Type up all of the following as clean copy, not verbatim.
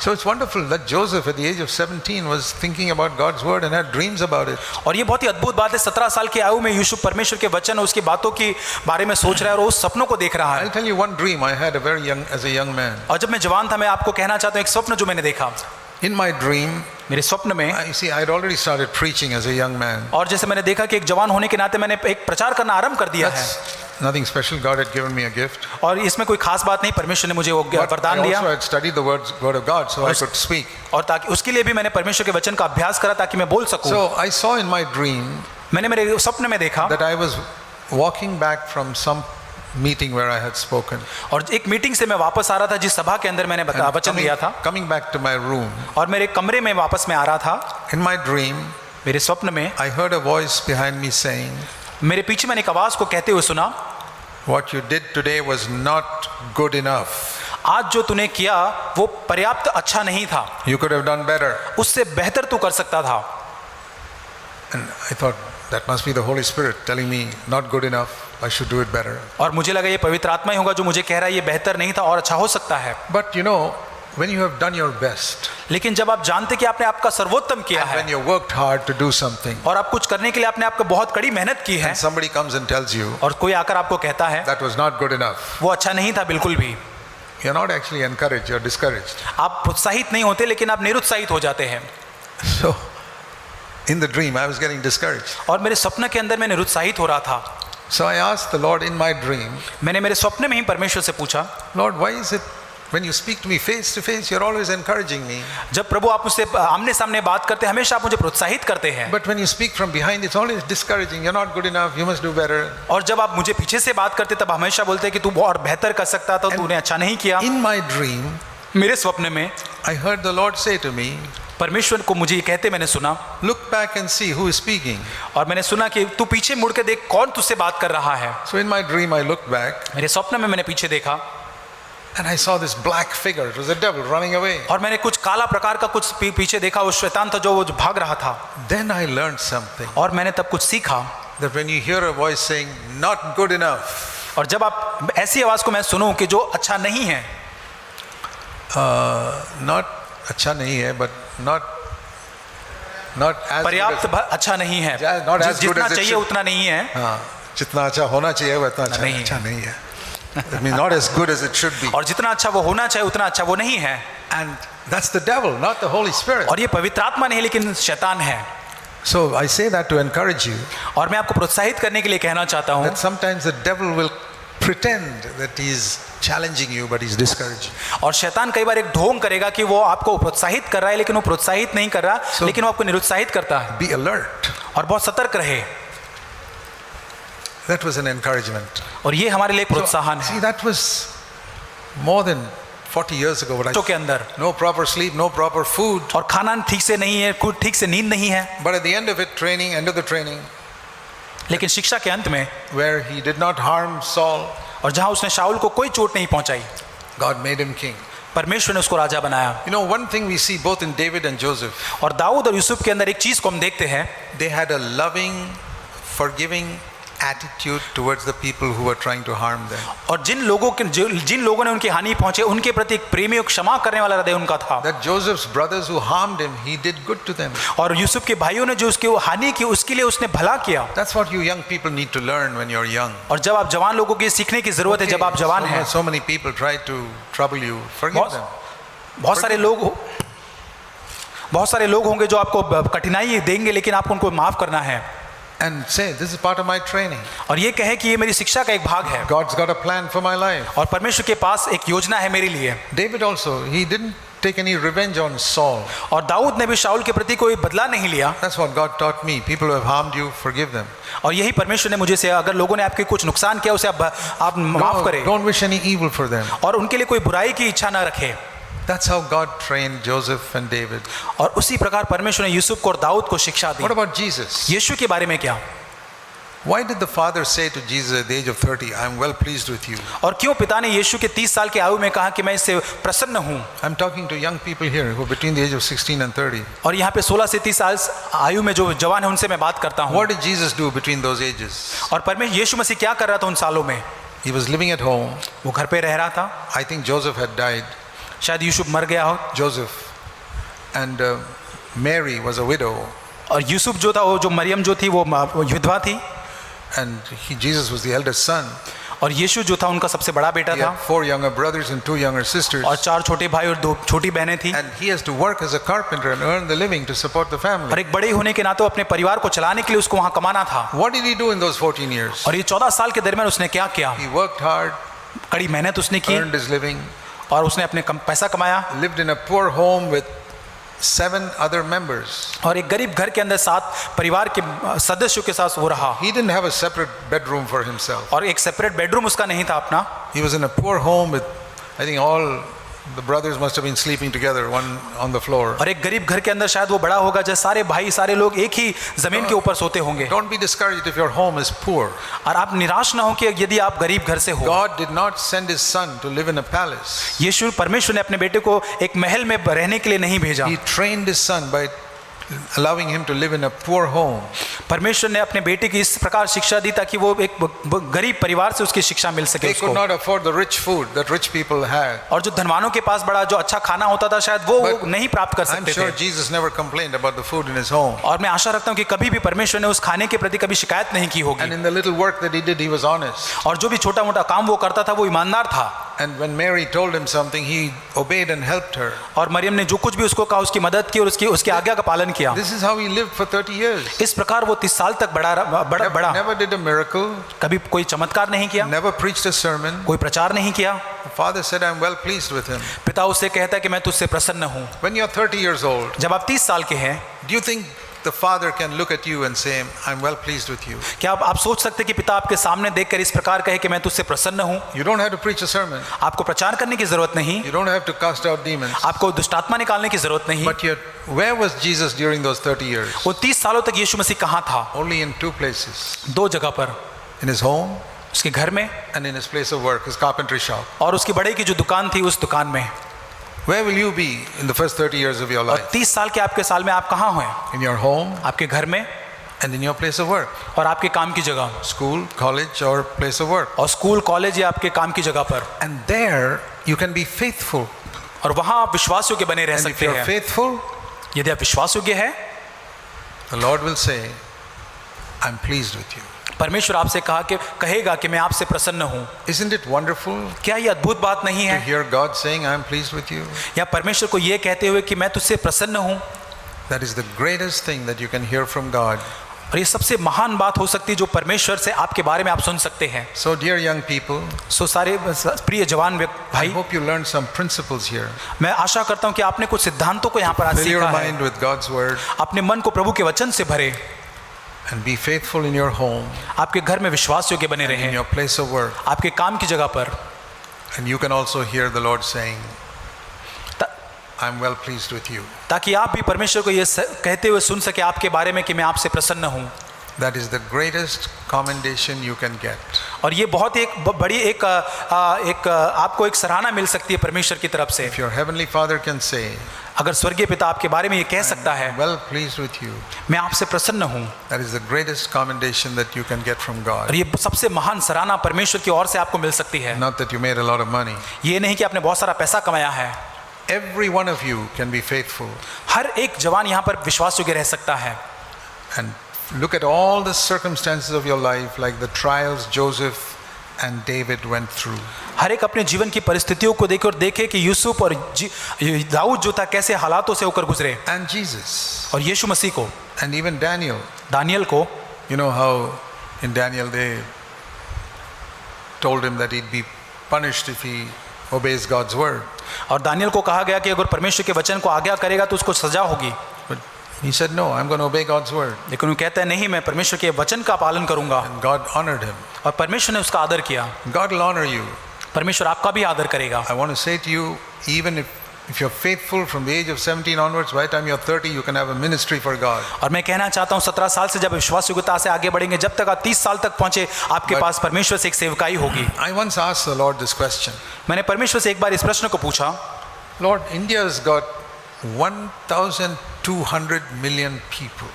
So it's wonderful that Joseph at the age of 17 was thinking about God's word and had dreams about it. और ये बहुत ही अद्भुत बात है, 17 साल की आयु में यूसुफ परमेश्वर के वचन और उसकी बातों के बारे में सोच रहा है और उस सपनों को देख रहा है। I'll tell you one dream I had as a young man. और जब मैं जवान था, मैं आपको कहना चाहता हूँ एक स्वप्न जो मैंने देखा। In my dream, मेरे स्वप्न में, you see, I'd already started preaching as a young man. और जैसे मैंने देखा कि एक जवान होने के नाते मैंने एक प्रचार करना आरंभ कर दिया है। Nothing special. God had given me a gift. और इसमें कोई खास बात नहीं, परमेश्वर ने मुझे वो वरदान दिया। I also had studied the word of God, so I could speak. और ताकि उसके लिए भी मैंने परमेश्वर के वचन का अभ्यास करा ताकि मैं बोल सकूं। So I saw in my dream, मैंने मेरे स्वप्न में देखा that I was walking back from some meeting where I had spoken. और एक मीटिंग से मैं वापस आ रहा था जिस सभा के अंदर मैंने वचन दिया था। Coming back to my room. और मेरे कमरे में वापस में आ रहा था। In my dream, मेरे स्वप्न में I heard a voice behind me saying, मेरे पीछे मैंने एक आवाज को कहते हुए सुना, what you did today was not good enough. आज जो तूने किया वो पर्याप्त अच्छा नहीं था। You could have done better. उससे बेहतर तू कर सकता था। And I thought that must be the Holy Spirit telling me not good enough. I should do it better. और मुझे लगा ये पवित्र आत्मा ही होगा जो मुझे कह रहा है ये बेहतर नहीं था और अच्छा हो सकता है। But you know, when you have done your best, लेकिन जब आप जानते कि आपने आपका सर्वोत्तम किया and है when you worked hard to do something, और आप कुछ करने के लिए आपने आपको बहुत कड़ी मेहनत की है, and somebody comes and tells you और कोई आकर आपको कहता है that was not good enough, वो अच्छा नहीं था बिल्कुल भी, you're not actually encouraged, you're discouraged. आप प्रोत्साहित नहीं होते लेकिन आप निरुत्साहित हो जाते हैं। So in the dream I was getting discouraged. और मेरे स्वप्न के अंदर मैं निरुत्साहित हो रहा था। So I asked the Lord in my dream, मैंने मेरे स्वप्न में ही परमेश्वर से पूछा, Lord, why is it when you speak to me face to face you're always encouraging me, जब प्रभु आप मुझसे आमने सामने बात करते हैं हमेशा आप मुझे प्रोत्साहित करते हैं, but when you speak from behind it's always discouraging, you're not good enough, you must do better. और जब आप मुझे पीछे से बात करते तब हमेशा बोलते हैं कि तू और बेहतर कर सकता था, तूने अच्छा नहीं किया। In my dream, मेरे स्वप्न में I heard the Lord say to me, परमेश्वर को मुझे ये कहते मैंने सुना, look back and see who is speaking. और मैंने सुना कि तू पीछे मुड़ के देख कौन तुझसे बात कर रहा है। So in my dream I looked back मेरे स्वप्न में मैंने पीछे देखा and I saw this black figure, it was a devil running away. और मैंने कुछ काला प्रकार का कुछ पीछे देखा, वो शैतान था जो भाग रहा था। Then I learned something, और मैंने तब कुछ सीखा that when you hear a voice saying not good enough, और जब आप ऐसी आवाज को मैं सुनूं कि जो अच्छा नहीं है, not अच्छा नहीं है, but not as पर्याप्त अच्छा नहीं है, not as good जितना as it चाहिए should. उतना नहीं है, हाँ, जितना अच्छा होना चाहिए वो इतना अच्छा नहीं है. That means not as good as it should be. और जितना अच्छा वो होना चाहिए उतना अच्छा वो नहीं है। And that's the devil, not the Holy Spirit. और ये पवित्र आत्मा नहीं लेकिन शैतान है। So I say that to encourage you. और मैं आपको प्रोत्साहित करने के लिए कहना चाहता हूँ That sometimes the devil will pretend that he is challenging you, but he's discouraging. और शैतान कई बार एक ढोंग करेगा कि वो आपको प्रोत्साहित कर रहा है लेकिन वो प्रोत्साहित नहीं कर रहा, लेकिन वो आपको निरुत्साहित करता है। Be alert. और बहुत सतर्क रहे। That was an encouragement. और ये हमारे लिए प्रोत्साहन है। See, that was more than 40 years ago. बच्चों के अंदर no proper sleep, no proper food. और खाना ठीक से नहीं है, कुछ ठीक से नींद नहीं है। But at the end of it, end of the training, लेकिन शिक्षा के अंत में, where he did not harm Saul, और जहां उसने शाऊल को कोई चोट नहीं पहुंचाई, God made him king. परमेश्वर ने उसको राजा बनाया। You know, one thing we see both in David and Joseph. और दाऊद और यूसुफ के अंदर एक चीज को हम देखते हैं, They had a loving, forgiving attitude towards the people who were trying to harm them. और जिन लोगों ने उनकी हानि पहुंचे उनके प्रति एक प्रेमी और क्षमा करने वाला हृदय उनका था। That Joseph's brothers who harmed him, he did good to them. और यूसुफ के भाइयों ने जो उसकी हानि की उसके लिए उसने भला किया। That's what you young people need to learn when you're young. और जब आप जवान लोगों की सीखने की जरूरत है, जब आप जवान हैं। So many people try to trouble you. Forgive them. बहुत सारे लोग होंगे जो आपको कठिनाई देंगे लेकिन आपको उनको माफ करना है। And say, this is part of my training. और ये कहे कि ये मेरी शिक्षा का एक भाग है। God's got a plan for my life. और परमेश्वर के पास एक योजना है मेरे लिए। David also, he didn't take any revenge on Saul. और दाऊद ने भी शाऊल के प्रति कोई बदला नहीं लिया। That's what God taught me. People who have harmed you, forgive them. और यही परमेश्वर ने मुझे से, अगर लोगों ने आपके कुछ नुकसान किया उसे आप माफ करें। Don't wish any evil for them. और उनके लिए कोई बुराई की इच्छा न रखें। That's how God trained Joseph and David. और उसी प्रकार परमेश्वर ने यूसुफ को और दाऊद को शिक्षा दी। What about Jesus? यीशु के बारे में क्या? Why did the father say to Jesus at the age of 30, I am well pleased with you? और क्यों पिता ने यीशु के 30 साल के आयु में कहा कि मैं इससे प्रसन्न हूँ? I'm talking to young people here who are between the age of 16 and 30. और यहाँ पे 16 से 30 साल आयु में जो जवान है उनसे मैं बात करता हूँ। What did Jesus do between those ages? और परमेश्वर यीशु मसीह क्या कर रहा था उन सालों में? He was living at home. वो घर पे रह रहा था। I think Joseph had died. शायद यूसुफ मर गया हो, Joseph. And Mary was a widow. और यूसुफ जो था, वो जो मरियम जो थी वो विधवा थी, And Jesus was the eldest son. और यीशु जो था उनका सबसे बड़ा बेटा He था, had 4 younger brothers and 2 younger sisters. और 4 छोटे भाई और 2 छोटी बहनें थी। And he has to work as a carpenter and earn the living to support the और family. एक बड़े होने के नाते अपने परिवार को चलाने के लिए उसको वहाँ कमाना था। What did he do in those 14 years? और ये 14 साल के दरमियान उसने क्या किया? He worked hard, कड़ी मेहनत उसने की, earned his living, और उसने अपने पैसा कमाया, lived in a poor home with 7 other members. और एक गरीब घर के अंदर 7 परिवार के सदस्यों के साथ वो रहा, He didn't have a separate bedroom for himself. और एक सेपरेट बेडरूम उसका नहीं था अपना। He was in a poor home with, I think all the brothers must have been sleeping together, one on the floor. और एक गरीब घर के अंदर शायद वो बड़ा होगा जैसे सारे भाई सारे लोग एक ही जमीन के ऊपर सोते होंगे। Don't be discouraged if your home is poor. और आप निराश ना हो कि यदि आप गरीब घर से हो। God did not send his son to live in a palace. यीशु परमेश्वर ने अपने बेटे को एक महल में रहने के लिए नहीं भेजा। He trained his son by allowing him to live in a poor home. परमेश्वर ने अपने बेटे की इस प्रकार शिक्षा दी ताकि वो एक गरीब परिवार से उसकी शिक्षा मिल सके They could उसको। not afford the rich food that rich people had. और जो धनवानों के पास बड़ा जो अच्छा खाना होता था शायद वो But नहीं प्राप्त कर I'm सकते sure थे। Jesus never complained about the food in his home. और मैं आशा रखता हूँ कि कभी भी परमेश्वर ने उस खाने के प्रति कभी शिकायत नहीं की And होगी। in the little work that he did, he was honest. और जो भी छोटा मोटा काम वो करता था वो ईमानदार था। And when Mary told him something, he obeyed and helped her. और मरियम ने जो कुछ भी उसको कहा उसकी मदद की और उसकी आज्ञा का पालन किया। This is how he lived for 30 years. इस प्रकार वो 30 साल तक बढ़ा, Never did a miracle, कभी कोई चमत्कार नहीं किया, never preached a sermon. कोई प्रचार नहीं किया। The father said, I'm well pleased with him. पिता उससे कहता है कि मैं तुझसे प्रसन्न हूँ। When you're 30 years old, जब आप 30 साल के हैं, do you think the father can look at you and say, I'm well pleased with you? क्या आप सोच सकते कि पिता आपके सामने देखकर इस प्रकार कहे कि मैं तुझसे प्रसन्न हूँ? You don't have to preach a sermon. आपको प्रचार करने की जरूरत नहीं, You don't have to cast out demons. आपको दुष्टात्मा निकालने की जरूरत नहीं। But yet, where was Jesus during those 30 years? वो 30 सालों तक यीशु मसीह कहाँ था? Only in 2 places. 2 जगह पर, In his home उसके घर में and in his place of work, his carpentry shop. और उसकी बड़े की जो दुकान थी उस दुकान में। Where will you be in the first 30 years of your और life? 30 साल के आपके साल में आप कहाँ हैं? In your home आपके घर में and in your place of work. और आपके काम की जगह, School, college, or place of work. और स्कूल कॉलेज या आपके काम की जगह पर। And there you can be faithful. और वहाँ आप विश्वास योग्य बने रह And if सकते you're हैं। faithful, यदि आप विश्वास योग्य है, the Lord will say, I'm pleased with you. परमेश्वर आपसे कहेगा कि मैं आपसे प्रसन्न हूँ। Isn't it wonderful क्या ये अद्भुत बात नहीं to है? hear God saying, I'm pleased with you? या परमेश्वर को ये कहते हुए कि मैं तुझसे प्रसन्न हूँ? That is the greatest thing that you can hear from God. और ये सबसे महान बात हो सकती है जो परमेश्वर से आपके बारे में आप सुन सकते हैं। So, dear young people, सो सारे प्रिय जवान I भाई, hope you learned some principles here. मैं आशा करता हूँ कि आपने कुछ सिद्धांतों को यहाँ पर आज Fill your सीखा है। mind with God's word अपने मन को प्रभु के वचन से भरे, and be faithful in your home, आपके घर में विश्वास योग्य बने in रहें, your place of work. आपके काम की जगह पर। And you can also hear the Lord saying, I'm well pleased with you. ताकि आप भी परमेश्वर को ये कहते हुए सुन सके आपके बारे में कि मैं आपसे प्रसन्न हूँ। That is the greatest commendation you can get. और ये बहुत एक बड़ी एक आपको एक सराहना मिल सकती है परमेश्वर की तरफ से। If your heavenly Father can say, अगर स्वर्गीय पिता आपके बारे में ये कह सकता है, well pleased with you, मैं आपसे प्रसन्न हूँ, that is the greatest commendation that you can get from God. और ये सबसे महान सराहना परमेश्वर की ओर से आपको मिल सकती है। Not that you made a lot of money. ये नहीं कि आपने बहुत सारा पैसा कमाया है। Every one of you can be faithful. हर एक जवान यहाँ पर विश्वास योग्य रह सकता है। And look at all the circumstances of your life, like the trials Joseph and David went through. हर एक अपने जीवन की परिस्थितियों को देखे और देखे कि यूसुफ और दाऊद जो था कैसे हालातों से होकर गुजरे, And Jesus. और यीशु मसीह को, And even Daniel. दानियल को। You know how in Daniel they told him that he'd be punished if he obeys God's word. और दानियल को कहा गया कि अगर परमेश्वर के वचन को आज्ञा करेगा तो उसको सजा होगी। But he said, no, I'm going to obey God's word. लेकिन वो कहता है नहीं, मैं परमेश्वर के वचन का पालन करूंगा। And God honored him. और परमेश्वर ने उसका आदर किया। God will honor you. परमेश्वर आपका भी आदर करेगा। I want to say to you, even if you're faithful from the age of 17 onwards, by the time you're 30, you can have a ministry for God. और मैं कहना चाहता हूँ 17 साल से जब विश्वास योग्यता से आगे बढ़ेंगे, जब तक आप 30 साल तक पहुंचे, आपके पास परमेश्वर से एक सेवकाई होगी। I once asked the Lord this question. मैंने परमेश्वर से एक बार इस प्रश्न को पूछा, Lord, India's got 1,200 million people.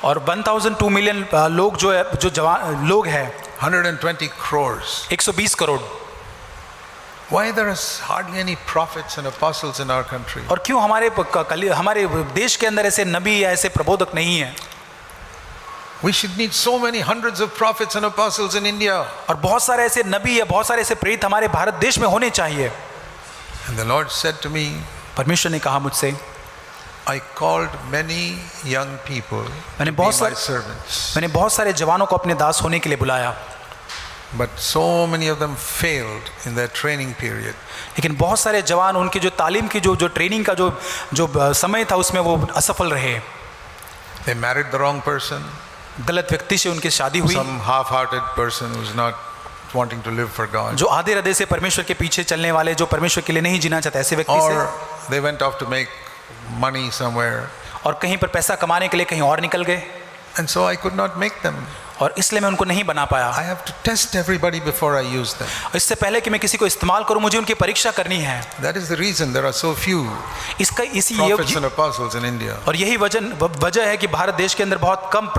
और 1,002 मिलियन लोग जो है, जो जवान लोग हैं, 120 crores. 120 crore. Why there is hardly any prophets and apostles in our country? और क्यों हमारे देश के अंदर ऐसे नबी या ऐसे प्रबोधक नहीं हैं? We should need so many hundreds of prophets and apostles in India. और बहुत सारे ऐसे नबी या बहुत सारे ऐसे प्रेरित हमारे भारत देश में होने चाहिए। And the Lord said to me, परमेश्वर ने कहा मुझसे, I called many young people to be my servants. मैंने बहुत सारे जवानों को अपने दास होने के लिए बुलाया, But so many of them failed in their training period. लेकिन बहुत सारे जवान उनकी जो तालीम की जो ट्रेनिंग का जो समय था उसमें वो असफल रहे। They married the wrong person. गलत व्यक्ति से उनकी शादी हुई, Some half-hearted person who's not wanting to live for God. जो आधे हृदय से परमेश्वर के पीछे चलने वाले, जो परमेश्वर के लिए नहीं जीना चाहते, ऐसे व्यक्ति से। Or they went off to make money somewhere. और कहीं पर पैसा कमाने के लिए कहीं और निकल गए, And so I could not make them. और इसलिए मैं उनको नहीं बना पाया। I have to test everybody before I use them. इससे पहले कि मैं किसी को इस्तेमाल करूं, मुझे उनकी परीक्षा करनी है। That is the reason there are so few prophets and apostles in India. और यही वजह है कि भारत देश के अंदर बहुत कम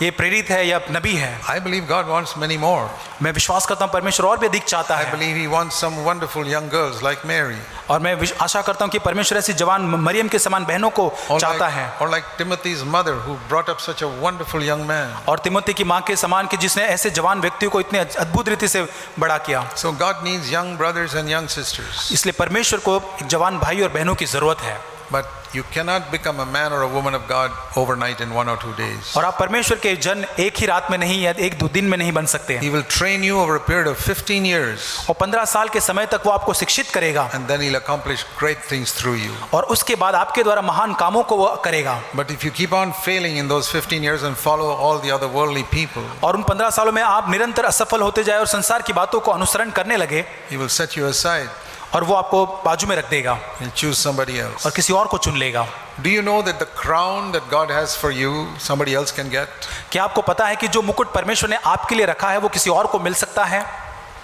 ये प्रेरित है या नबी है। I believe God wants many more. मैं विश्वास करता हूँ परमेश्वर और भी अधिक चाहता I है। believe He wants some wonderful young girls like Mary. और मैं आशा करता हूँ कि परमेश्वर ऐसी जवान मरियम के समान बहनों को चाहता है। Or like Timothy's mother who brought up such a wonderful young man. और तिमोथी की माँ के समान कि जिसने ऐसे जवान व्यक्तियों को इतने अद्भुत रीति से बड़ा किया। So God needs young brothers and young sisters. इसलिए परमेश्वर को जवान भाई और बहनों की जरूरत है। But you cannot become a man or a woman of God overnight in 1 or 2 days. और आप परमेश्वर के जन एक ही रात में नहीं या एक दो दिन में नहीं बन सकते। He will train you over a period of 15 years. और 15 साल के समय तक वो आपको शिक्षित करेगा। And then He'll accomplish great things through you. और उसके बाद आपके द्वारा महान कामों को वो करेगा। But if you keep on failing in those 15 years and follow all the other worldly people, और उन 15 सालों में आप निरंतर असफल होते जाए और संसार की बातों को अनुसरण करने लगे, He will set you aside. और वो आपको बाजू में रख देगा He'll choose somebody else. और किसी और को चुन लेगा। Do you know that the crown that God has for you, somebody else can get? क्या आपको पता है कि जो मुकुट परमेश्वर ने आपके लिए रखा है वो किसी और को मिल सकता है?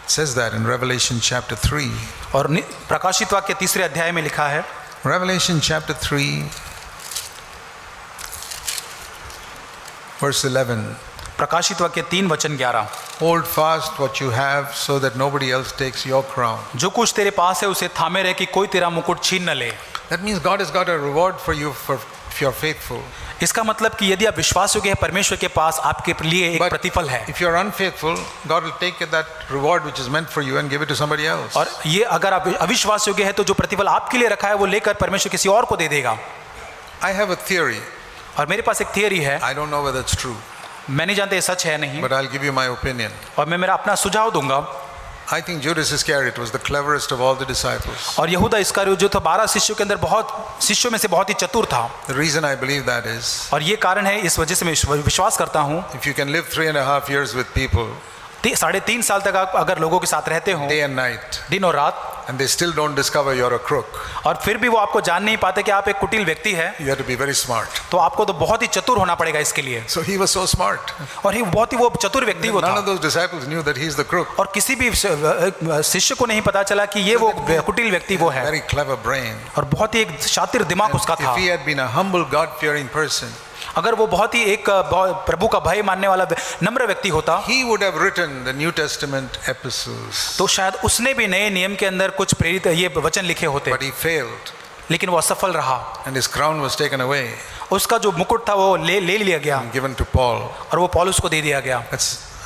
It says that in Revelation chapter 3. और प्रकाशित वाक्य 3 अध्याय में लिखा है, Revelation chapter 3, verse 11. प्रकाशित वाक्य 3 वचन 11। Hold fast what you have so that nobody else takes your crown. जो कुछ तेरे पास है उसे थामे रहे कि कोई तेरा मुकुट छीन न ले। That means God has got a reward for you if you're faithful. इसका मतलब कि यदि आप विश्वास योग्य हैं, परमेश्वर के पास आपके लिए एक प्रतिफल है। If you're unfaithful, God will take that reward which is meant for you and give it to somebody else. और ये अगर आप अविश्वास योग्य है तो जो प्रतिफल आपके लिए रखा है वो लेकर परमेश्वर किसी और को दे देगा। I have a theory. और मेरे पास एक थियरी है, I don't know whether it's true, मैं नहीं जानता ये सच है नहीं, but I'll give you my opinion. और मैं मेरा अपना सुझाव दूंगा। I think Judas Iscariot was the cleverest of all the disciples. और यहूदा इस्करियोत जो था 12 शिष्यों के अंदर शिष्यों में से बहुत ही चतुर था। The reason I believe that is, और ये कारण है, इस वजह से मैं विश्वास करता हूँ, if you can live 3.5 years with people 3.5 साल तक आप अगर लोगों के साथ रहते हो day and night, दिन और रात, and they still don't discover you're a crook, और फिर भी वो आपको जान नहीं पाते कि आप एक कुटिल व्यक्ति है, you have to be very smart. तो आपको तो बहुत ही चतुर होना पड़ेगा इसके लिए। So he was so smart. और ही बहुत ही वो चतुर व्यक्ति वो None था, of those disciples knew that he's the crook. और किसी भी शिष्य को नहीं पता चला कि ये वो कुटिल व्यक्ति वो है, Very clever brain. और बहुत ही एक शातिर दिमाग उसका था। If he had been a humble, God-fearing person, अगर वो बहुत ही एक प्रभु का भय मानने वाला नम्र व्यक्ति होता, he would have written the New Testament epistles. तो शायद उसने भी नए नियम के अंदर कुछ प्रेरित ये वचन लिखे होते, But he failed, लेकिन वो असफल रहा। and his crown was taken away उसका जो मुकुट था वो ले लिया गया and given to Paul. और वो पौलुस को दे दिया गया।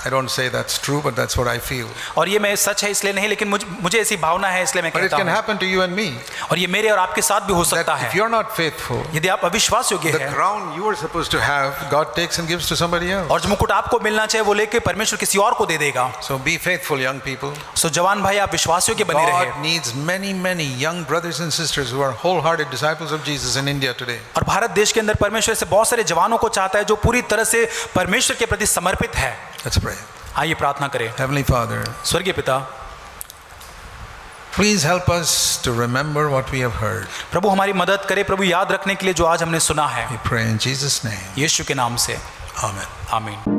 I don't say that's true, but that's what I feel. और ये मैं सच है इसलिए नहीं, लेकिन मुझे ऐसी भावना है इसलिए मैं But it कहता can हूँ। happen to you and me. और ये मेरे और आपके साथ भी हो सकता That है। if you're not faithful, यदि आप अविश्वास योग्य the हैं crown you are supposed to have, God takes and gives to somebody else. और जो मुकुट आपको मिलना चाहिए वो लेके परमेश्वर किसी और को दे देगा। So be faithful, young people. सो जवान भाई, आप विश्वास योग्य बने रहे। God needs many, many young brothers and sisters who are wholehearted disciples of Jesus in India today. और भारत देश के अंदर परमेश्वर से बहुत सारे जवानों को चाहता है जो पूरी तरह से परमेश्वर के प्रति समर्पित है। Let's pray. आइए प्रार्थना करें। Heavenly Father, स्वर्गीय पिता, please help us to remember what we have heard. प्रभु हमारी मदद करे, प्रभु याद रखने के लिए जो आज हमने सुना है, We pray in Jesus' name. यीशु के नाम से, Amen. आमीन।